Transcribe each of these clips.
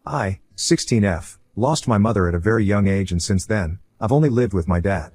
I, 16F, lost my mother at a very young age, and since then, I've only lived with my dad.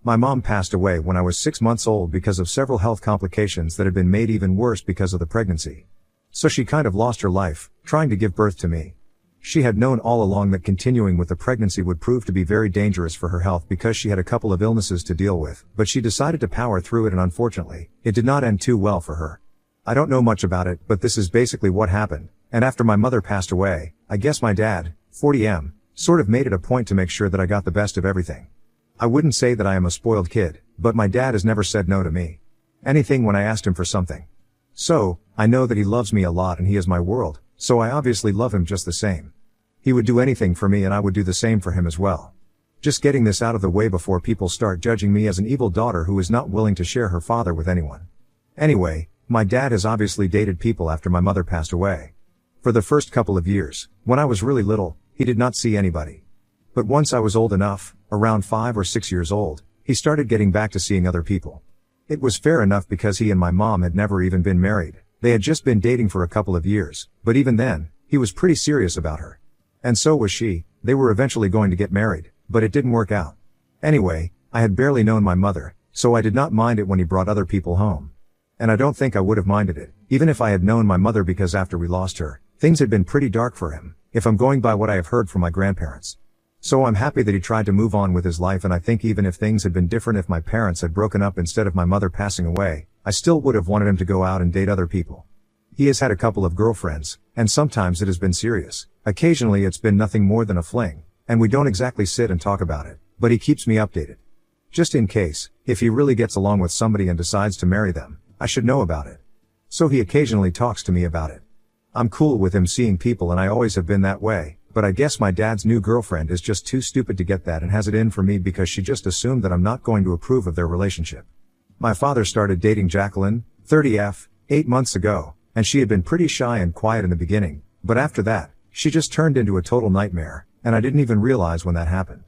My mom passed away when I was 6 months old because of several health complications that had been made even worse because of the pregnancy. So she kind of lost her life, trying to give birth to me. She had known all along that continuing with the pregnancy would prove to be very dangerous for her health because she had a couple of illnesses to deal with, but she decided to power through it, and unfortunately, it did not end too well for her. I don't know much about it, but this is basically what happened, and after my mother passed away, I guess my dad, 40M, sort of made it a point to make sure that I got the best of everything. I wouldn't say that I am a spoiled kid, but my dad has never said no to me. Anything when I asked him for something. So, I know that he loves me a lot and he is my world, so I obviously love him just the same. He would do anything for me and I would do the same for him as well. Just getting this out of the way before people start judging me as an evil daughter who is not willing to share her father with anyone. Anyway, my dad has obviously dated people after my mother passed away. For the first couple of years, when I was really little, he did not see anybody. But once I was old enough, around 5 or 6 years old, he started getting back to seeing other people. It was fair enough because he and my mom had never even been married. They had just been dating for a couple of years, but even then, he was pretty serious about her. And so was she. They were eventually going to get married, but it didn't work out. Anyway, I had barely known my mother, so I did not mind it when he brought other people home. And I don't think I would have minded it, even if I had known my mother, because after we lost her, things had been pretty dark for him, if I'm going by what I have heard from my grandparents. So I'm happy that he tried to move on with his life, and I think even if things had been different, if my parents had broken up instead of my mother passing away, I still would have wanted him to go out and date other people. He has had a couple of girlfriends, and sometimes it has been serious. Occasionally it's been nothing more than a fling, and we don't exactly sit and talk about it, but he keeps me updated. Just in case, if he really gets along with somebody and decides to marry them, I should know about it. So he occasionally talks to me about it. I'm cool with him seeing people, and I always have been that way, but I guess my dad's new girlfriend is just too stupid to get that and has it in for me because she just assumed that I'm not going to approve of their relationship. My father started dating Jacqueline, 30F, 8 months ago, and she had been pretty shy and quiet in the beginning, but after that, she just turned into a total nightmare, and I didn't even realize when that happened.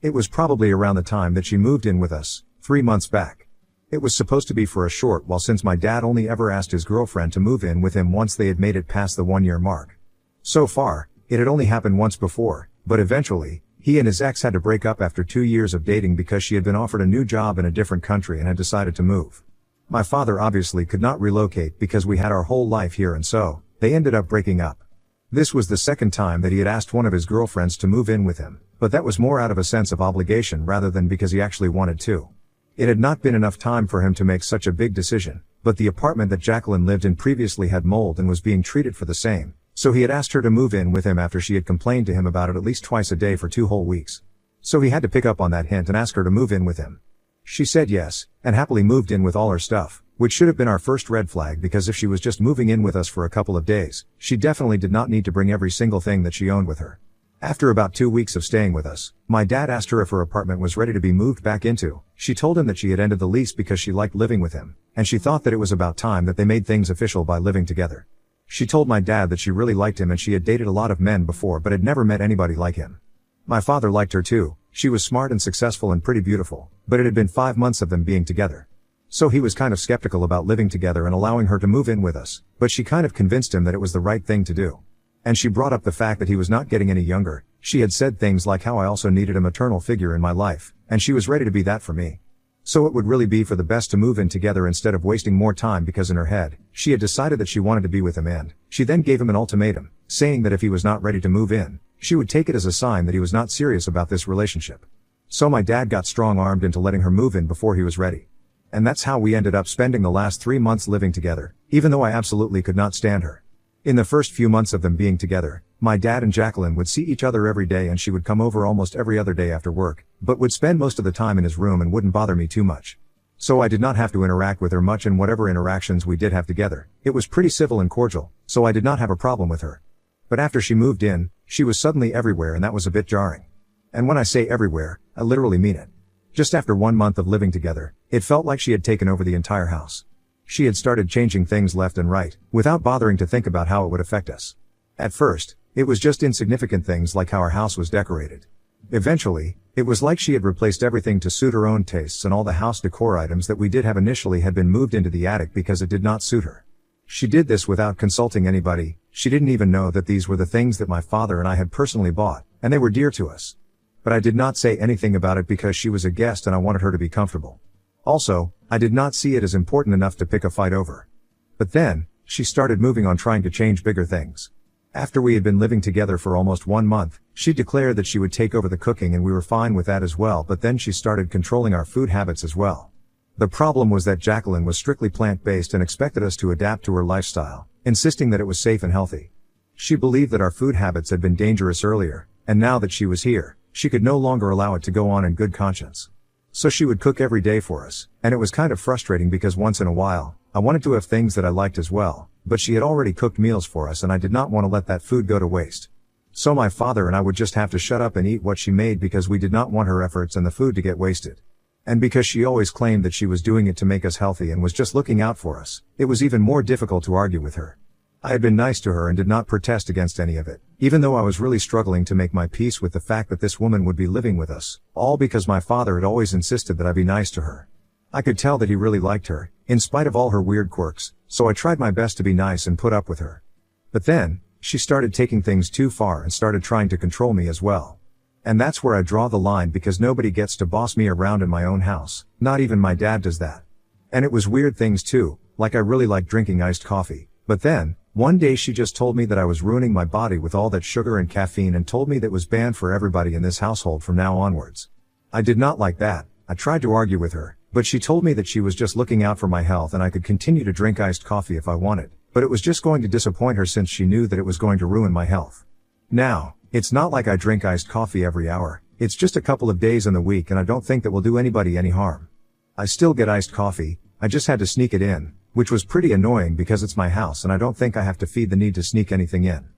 It was probably around the time that she moved in with us, 3 months back. It was supposed to be for a short while, since my dad only ever asked his girlfriend to move in with him once they had made it past the 1-year mark. So far, it had only happened once before, but eventually, he and his ex had to break up after 2 years of dating because she had been offered a new job in a different country and had decided to move. My father obviously could not relocate because we had our whole life here, and so, they ended up breaking up. This was the second time that he had asked one of his girlfriends to move in with him, but that was more out of a sense of obligation rather than because he actually wanted to. It had not been enough time for him to make such a big decision, but the apartment that Jacqueline lived in previously had mold and was being treated for the same, so he had asked her to move in with him after she had complained to him about it at least twice a day for 2 whole weeks. So he had to pick up on that hint and ask her to move in with him. She said yes, and happily moved in with all her stuff, which should have been our first red flag, because if she was just moving in with us for a couple of days, she definitely did not need to bring every single thing that she owned with her. After about 2 weeks of staying with us, my dad asked her if her apartment was ready to be moved back into. She told him that she had ended the lease because she liked living with him, and she thought that it was about time that they made things official by living together. She told my dad that she really liked him and she had dated a lot of men before but had never met anybody like him. My father liked her too. She was smart and successful and pretty beautiful, but it had been 5 months of them being together. So he was kind of skeptical about living together and allowing her to move in with us, but she kind of convinced him that it was the right thing to do. And she brought up the fact that he was not getting any younger. She had said things like how I also needed a maternal figure in my life, and she was ready to be that for me. So it would really be for the best to move in together instead of wasting more time, because in her head, she had decided that she wanted to be with him, and she then gave him an ultimatum, saying that if he was not ready to move in, she would take it as a sign that he was not serious about this relationship. So my dad got strong-armed into letting her move in before he was ready. And that's how we ended up spending the last 3 months living together, even though I absolutely could not stand her. In the first few months of them being together, my dad and Jacqueline would see each other every day, and she would come over almost every other day after work, but would spend most of the time in his room and wouldn't bother me too much. So I did not have to interact with her much, and whatever interactions we did have together, it was pretty civil and cordial, so I did not have a problem with her. But after she moved in, she was suddenly everywhere, and that was a bit jarring. And when I say everywhere, I literally mean it. Just after 1 month of living together, it felt like she had taken over the entire house. She had started changing things left and right, without bothering to think about how it would affect us. At first, it was just insignificant things like how our house was decorated. Eventually, it was like she had replaced everything to suit her own tastes, and all the house decor items that we did have initially had been moved into the attic because it did not suit her. She did this without consulting anybody. She didn't even know that these were the things that my father and I had personally bought, and they were dear to us. But I did not say anything about it because she was a guest and I wanted her to be comfortable. Also, I did not see it as important enough to pick a fight over. But then, she started moving on trying to change bigger things. After we had been living together for almost 1 month, she declared that she would take over the cooking and we were fine with that as well, but then she started controlling our food habits as well. The problem was that Jacqueline was strictly plant-based and expected us to adapt to her lifestyle, insisting that it was safe and healthy. She believed that our food habits had been dangerous earlier, and now that she was here, she could no longer allow it to go on in good conscience. So she would cook every day for us, and it was kind of frustrating because once in a while, I wanted to have things that I liked as well, but she had already cooked meals for us and I did not want to let that food go to waste. So my father and I would just have to shut up and eat what she made because we did not want her efforts and the food to get wasted. And because she always claimed that she was doing it to make us healthy and was just looking out for us, it was even more difficult to argue with her. I had been nice to her and did not protest against any of it, even though I was really struggling to make my peace with the fact that this woman would be living with us, all because my father had always insisted that I be nice to her. I could tell that he really liked her, in spite of all her weird quirks, so I tried my best to be nice and put up with her. But then, she started taking things too far and started trying to control me as well. And that's where I draw the line because nobody gets to boss me around in my own house, not even my dad does that. And it was weird things too, like I really liked drinking iced coffee, but then, one day she just told me that I was ruining my body with all that sugar and caffeine and told me that was banned for everybody in this household from now onwards. I did not like that. I tried to argue with her, but she told me that she was just looking out for my health and I could continue to drink iced coffee if I wanted, but it was just going to disappoint her since she knew that it was going to ruin my health. Now, it's not like I drink iced coffee every hour, it's just a couple of days in the week and I don't think that will do anybody any harm. I still get iced coffee, I just had to sneak it in, which was pretty annoying because it's my house and I don't think I have to feed the need to sneak anything in.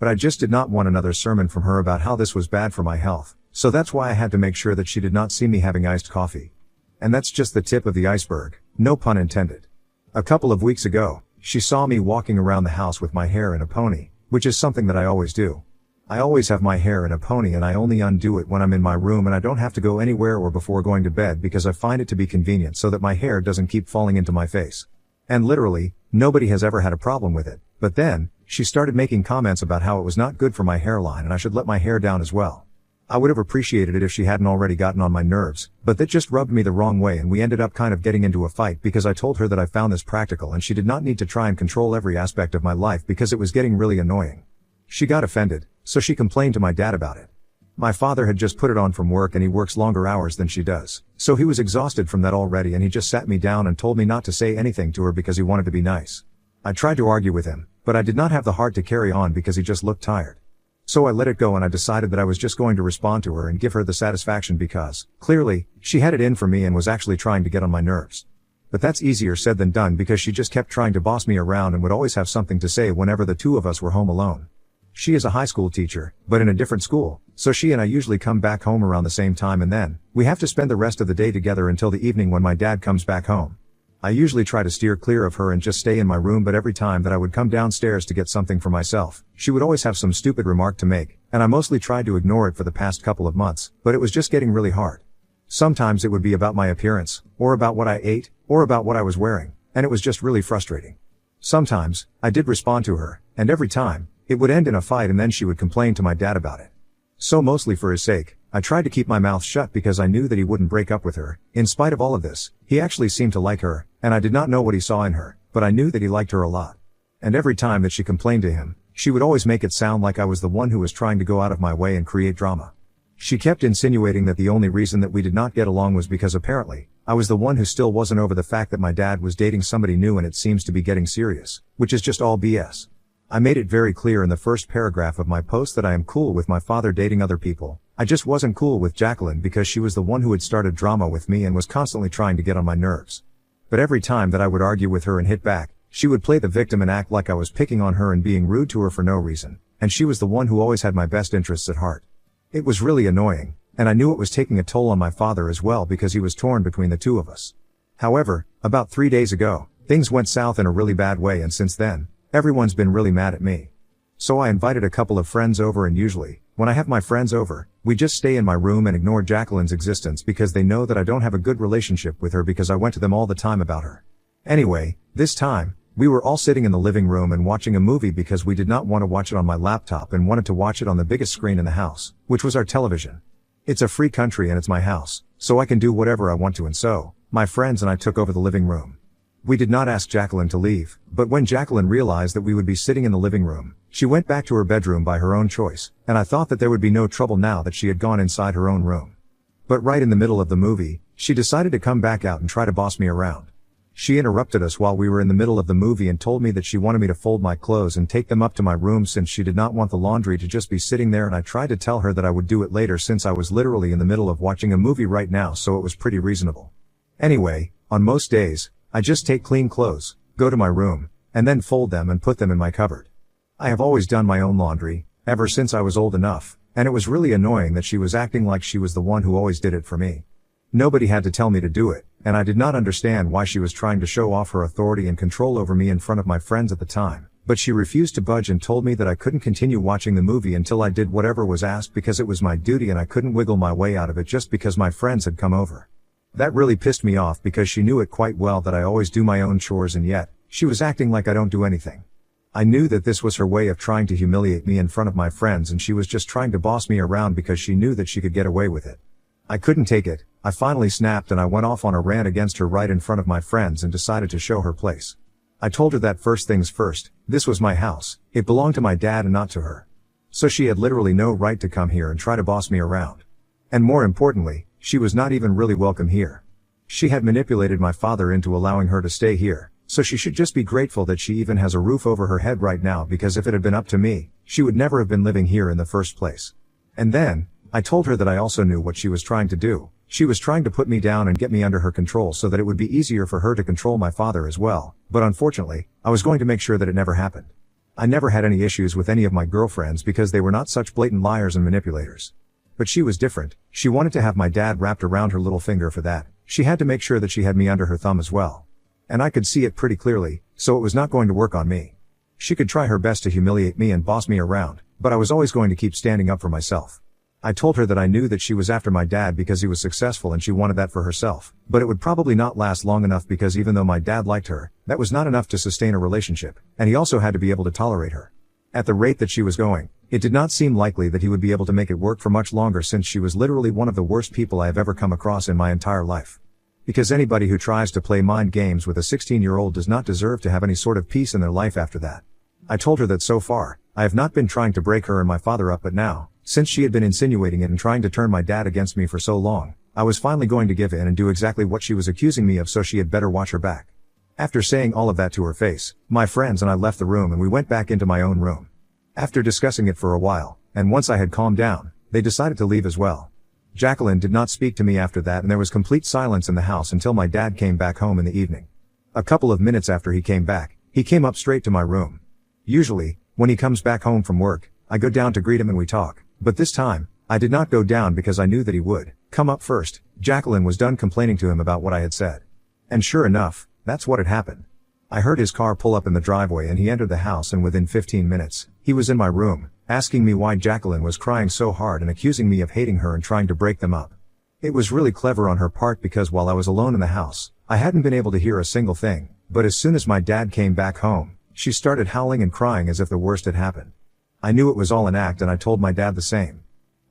But I just did not want another sermon from her about how this was bad for my health, so that's why I had to make sure that she did not see me having iced coffee. And that's just the tip of the iceberg, no pun intended. A couple of weeks ago, she saw me walking around the house with my hair in a pony, which is something that I always do. I always have my hair in a pony and I only undo it when I'm in my room and I don't have to go anywhere or before going to bed because I find it to be convenient so that my hair doesn't keep falling into my face. And literally, nobody has ever had a problem with it, but then, she started making comments about how it was not good for my hairline and I should let my hair down as well. I would have appreciated it if she hadn't already gotten on my nerves, but that just rubbed me the wrong way and we ended up kind of getting into a fight because I told her that I found this practical and she did not need to try and control every aspect of my life because it was getting really annoying. She got offended, so she complained to my dad about it. My father had just put it on from work and he works longer hours than she does, so he was exhausted from that already and he just sat me down and told me not to say anything to her because he wanted to be nice. I tried to argue with him, but I did not have the heart to carry on because he just looked tired. So I let it go and I decided that I was just going to respond to her and give her the satisfaction because, clearly, she had it in for me and was actually trying to get on my nerves. But that's easier said than done because she just kept trying to boss me around and would always have something to say whenever the two of us were home alone. She is a high school teacher, but in a different school, so she and I usually come back home around the same time and then, we have to spend the rest of the day together until the evening when my dad comes back home. I usually try to steer clear of her and just stay in my room, but every time that I would come downstairs to get something for myself, she would always have some stupid remark to make, and I mostly tried to ignore it for the past couple of months, but it was just getting really hard. Sometimes it would be about my appearance, or about what I ate, or about what I was wearing, and it was just really frustrating. Sometimes, I did respond to her, and every time, it would end in a fight and then she would complain to my dad about it. So mostly for his sake, I tried to keep my mouth shut because I knew that he wouldn't break up with her. In spite of all of this, he actually seemed to like her, and I did not know what he saw in her, but I knew that he liked her a lot. And every time that she complained to him, she would always make it sound like I was the one who was trying to go out of my way and create drama. She kept insinuating that the only reason that we did not get along was because apparently, I was the one who still wasn't over the fact that my dad was dating somebody new and it seems to be getting serious, which is just all BS. I made it very clear in the first paragraph of my post that I am cool with my father dating other people. I just wasn't cool with Jacqueline because she was the one who had started drama with me and was constantly trying to get on my nerves. But every time that I would argue with her and hit back, she would play the victim and act like I was picking on her and being rude to her for no reason, and she was the one who always had my best interests at heart. It was really annoying, and I knew it was taking a toll on my father as well because he was torn between the two of us. However, about 3 days ago, things went south in a really bad way and since then, everyone's been really mad at me. So I invited a couple of friends over and usually, when I have my friends over, we just stay in my room and ignore Jacqueline's existence because they know that I don't have a good relationship with her because I went to them all the time about her. Anyway, this time, We were all sitting in the living room and watching a movie because we did not want to watch it on my laptop and wanted to watch it on the biggest screen in the house, which was our television. It's a free country and it's my house, so I can do whatever I want to, and so, my friends and I took over the living room. We did not ask Jacqueline to leave, but when Jacqueline realized that we would be sitting in the living room, she went back to her bedroom by her own choice, and I thought that there would be no trouble now that she had gone inside her own room. But right in the middle of the movie, she decided to come back out and try to boss me around. She interrupted us while we were in the middle of the movie and told me that she wanted me to fold my clothes and take them up to my room since she did not want the laundry to just be sitting there, and I tried to tell her that I would do it later since I was literally in the middle of watching a movie right now, so it was pretty reasonable. Anyway, on most days, I just take clean clothes, go to my room, and then fold them and put them in my cupboard. I have always done my own laundry, ever since I was old enough, and it was really annoying that she was acting like she was the one who always did it for me. Nobody had to tell me to do it, and I did not understand why she was trying to show off her authority and control over me in front of my friends at the time, but she refused to budge and told me that I couldn't continue watching the movie until I did whatever was asked because it was my duty and I couldn't wiggle my way out of it just because my friends had come over. That really pissed me off because she knew it quite well that I always do my own chores, and yet, she was acting like I don't do anything. I knew that this was her way of trying to humiliate me in front of my friends, and she was just trying to boss me around because she knew that she could get away with it. I couldn't take it. I finally snapped and I went off on a rant against her right in front of my friends and decided to show her place. I told her that first things first, this was my house, it belonged to my dad and not to her. So she had literally no right to come here and try to boss me around. And more importantly, she was not even really welcome here. She had manipulated my father into allowing her to stay here, so she should just be grateful that she even has a roof over her head right now, because if it had been up to me, she would never have been living here in the first place. And then, I told her that I also knew what she was trying to do. She was trying to put me down and get me under her control so that it would be easier for her to control my father as well, but unfortunately, I was going to make sure that it never happened. I never had any issues with any of my girlfriends because they were not such blatant liars and manipulators. But she was different. She wanted to have my dad wrapped around her little finger. For that, she had to make sure that she had me under her thumb as well. And I could see it pretty clearly, so it was not going to work on me. She could try her best to humiliate me and boss me around, but I was always going to keep standing up for myself. I told her that I knew that she was after my dad because he was successful and she wanted that for herself, but it would probably not last long enough because even though my dad liked her, that was not enough to sustain a relationship, and he also had to be able to tolerate her. At the rate that she was going, it did not seem likely that he would be able to make it work for much longer, since she was literally one of the worst people I have ever come across in my entire life. Because anybody who tries to play mind games with a 16-year-old does not deserve to have any sort of peace in their life after that. I told her that so far, I have not been trying to break her and my father up, but now, since she had been insinuating it and trying to turn my dad against me for so long, I was finally going to give in and do exactly what she was accusing me of, so she had better watch her back. After saying all of that to her face, my friends and I left the room and we went back into my own room. After discussing it for a while, and once I had calmed down, they decided to leave as well. Jacqueline did not speak to me after that, and there was complete silence in the house until my dad came back home in the evening. A couple of minutes after he came back, he came up straight to my room. Usually, when he comes back home from work, I go down to greet him and we talk. But this time, I did not go down because I knew that he would come up first. Jacqueline was done complaining to him about what I had said. And sure enough, that's what had happened. I heard his car pull up in the driveway and he entered the house, and within 15 minutes, he was in my room, asking me why Jacqueline was crying so hard and accusing me of hating her and trying to break them up. It was really clever on her part because while I was alone in the house, I hadn't been able to hear a single thing, but as soon as my dad came back home, she started howling and crying as if the worst had happened. I knew it was all an act, and I told my dad the same.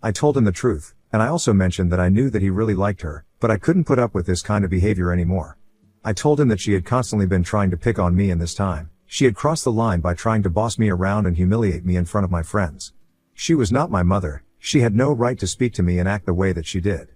I told him the truth, and I also mentioned that I knew that he really liked her, but I couldn't put up with this kind of behavior anymore. I told him that she had constantly been trying to pick on me, and this time, she had crossed the line by trying to boss me around and humiliate me in front of my friends. She was not my mother, she had no right to speak to me and act the way that she did.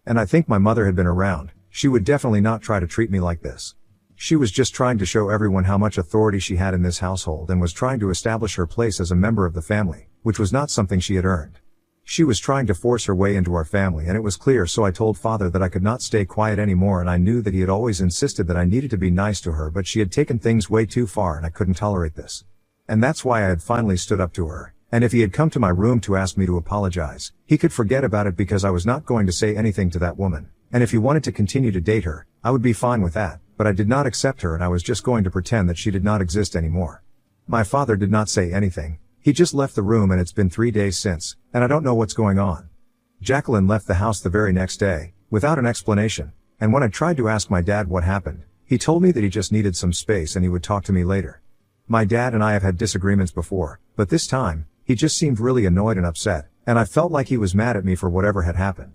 And I think my mother had been around, she would definitely not try to treat me like this. She was just trying to show everyone how much authority she had in this household and was trying to establish her place as a member of the family, which was not something she had earned. She was trying to force her way into our family, and it was clear, so I told father that I could not stay quiet anymore, and I knew that he had always insisted that I needed to be nice to her, but she had taken things way too far and I couldn't tolerate this. And that's why I had finally stood up to her, and if he had come to my room to ask me to apologize, he could forget about it because I was not going to say anything to that woman, and if he wanted to continue to date her, I would be fine with that. But I did not accept her, and I was just going to pretend that she did not exist anymore. My father did not say anything. He just left the room, and it's been 3 days since, and I don't know what's going on. Jacqueline left the house the very next day, without an explanation, and when I tried to ask my dad what happened, He told me that he just needed some space and he would talk to me later. My dad and I have had disagreements before, but this time, he just seemed really annoyed and upset, and I felt like he was mad at me for whatever had happened.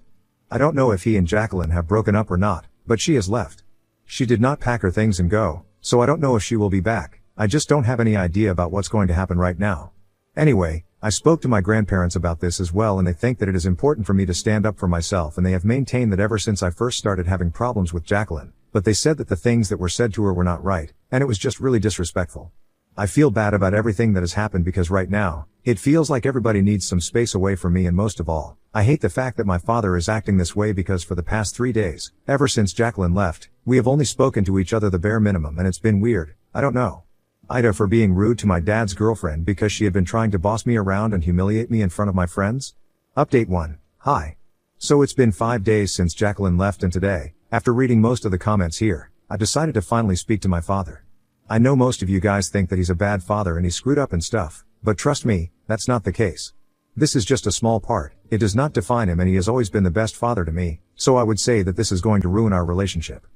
I don't know if he and Jacqueline have broken up or not, but she has left. She did not pack her things and go, so I don't know if she will be back. I just don't have any idea about what's going to happen right now. Anyway, I spoke to my grandparents about this as well, and they think that it is important for me to stand up for myself, and they have maintained that ever since I first started having problems with Jacqueline, but they said that the things that were said to her were not right, and it was just really disrespectful. I feel bad about everything that has happened because right now, it feels like everybody needs some space away from me, and most of all, I hate the fact that my father is acting this way because for the past 3 days, ever since Jacqueline left, we have only spoken to each other the bare minimum, and it's been weird. I don't know. Ida for being rude to my dad's girlfriend because she had been trying to boss me around and humiliate me in front of my friends. Update 1. Hi. So it's been 5 days since Jacqueline left, and today, after reading most of the comments here, I decided to finally speak to my father. I know most of you guys think that he's a bad father and he's screwed up and stuff, but trust me, that's not the case. This is just a small part. It does not define him, and he has always been the best father to me, so I would say that this is going to ruin our relationship.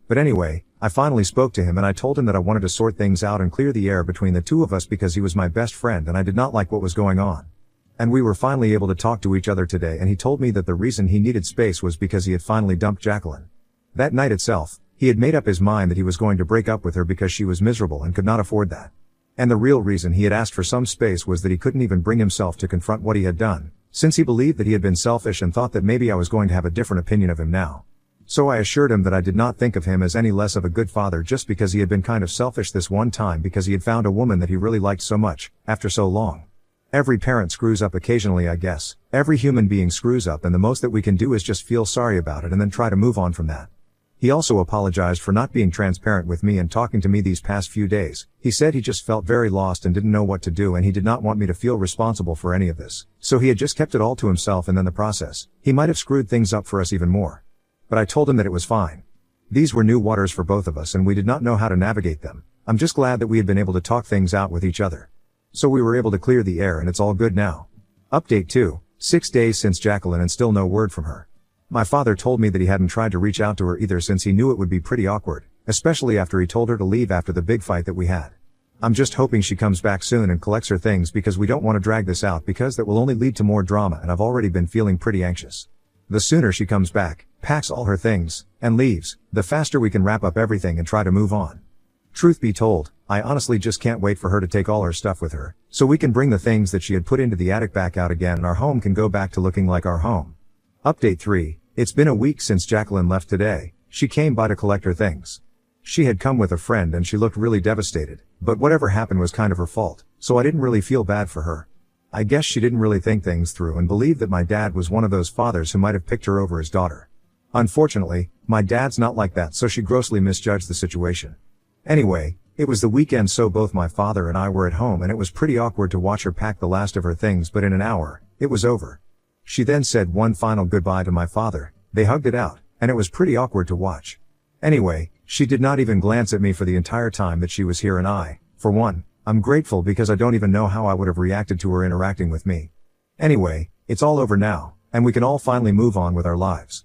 But anyway, I finally spoke to him and I told him that I wanted to sort things out and clear the air between the two of us because he was my best friend and I did not like what was going on. And we were finally able to talk to each other today, and he told me that the reason he needed space was because he had finally dumped Jacqueline. That night itself, he had made up his mind that he was going to break up with her because she was miserable and could not afford that. And the real reason he had asked for some space was that he couldn't even bring himself to confront what he had done, since he believed that he had been selfish and thought that maybe I was going to have a different opinion of him now. So I assured him that I did not think of him as any less of a good father just because he had been kind of selfish this one time because he had found a woman that he really liked so much, after so long. Every parent screws up occasionally, I guess. Every human being screws up, and the most that we can do is just feel sorry about it and then try to move on from that. He also apologized for not being transparent with me and talking to me these past few days. He said he just felt very lost and didn't know what to do, and he did not want me to feel responsible for any of this. So he had just kept it all to himself, and in the process, he might have screwed things up for us even more. But I told him that it was fine. These were new waters for both of us and we did not know how to navigate them. I'm just glad that we had been able to talk things out with each other. So we were able to clear the air and it's all good now. Update 2. 6 days since Jacqueline and still no word from her. My father told me that he hadn't tried to reach out to her either since he knew it would be pretty awkward, especially after he told her to leave after the big fight that we had. I'm just hoping she comes back soon and collects her things because we don't want to drag this out because that will only lead to more drama, and I've already been feeling pretty anxious. The sooner she comes back, packs all her things, and leaves, the faster we can wrap up everything and try to move on. Truth be told, I honestly just can't wait for her to take all her stuff with her, so we can bring the things that she had put into the attic back out again and our home can go back to looking like our home. Update 3. It's been a week since Jacqueline left today. She came by to collect her things. She had come with a friend and she looked really devastated, but whatever happened was kind of her fault, so I didn't really feel bad for her. I guess she didn't really think things through and believed that my dad was one of those fathers who might have picked her over his daughter. Unfortunately, my dad's not like that, so she grossly misjudged the situation. Anyway, it was the weekend, so both my father and I were at home and it was pretty awkward to watch her pack the last of her things, but in an hour, it was over. She then said one final goodbye to my father, they hugged it out, and it was pretty awkward to watch. Anyway, she did not even glance at me for the entire time that she was here, and I, for one, I'm grateful because I don't even know how I would have reacted to her interacting with me. Anyway, it's all over now, and we can all finally move on with our lives.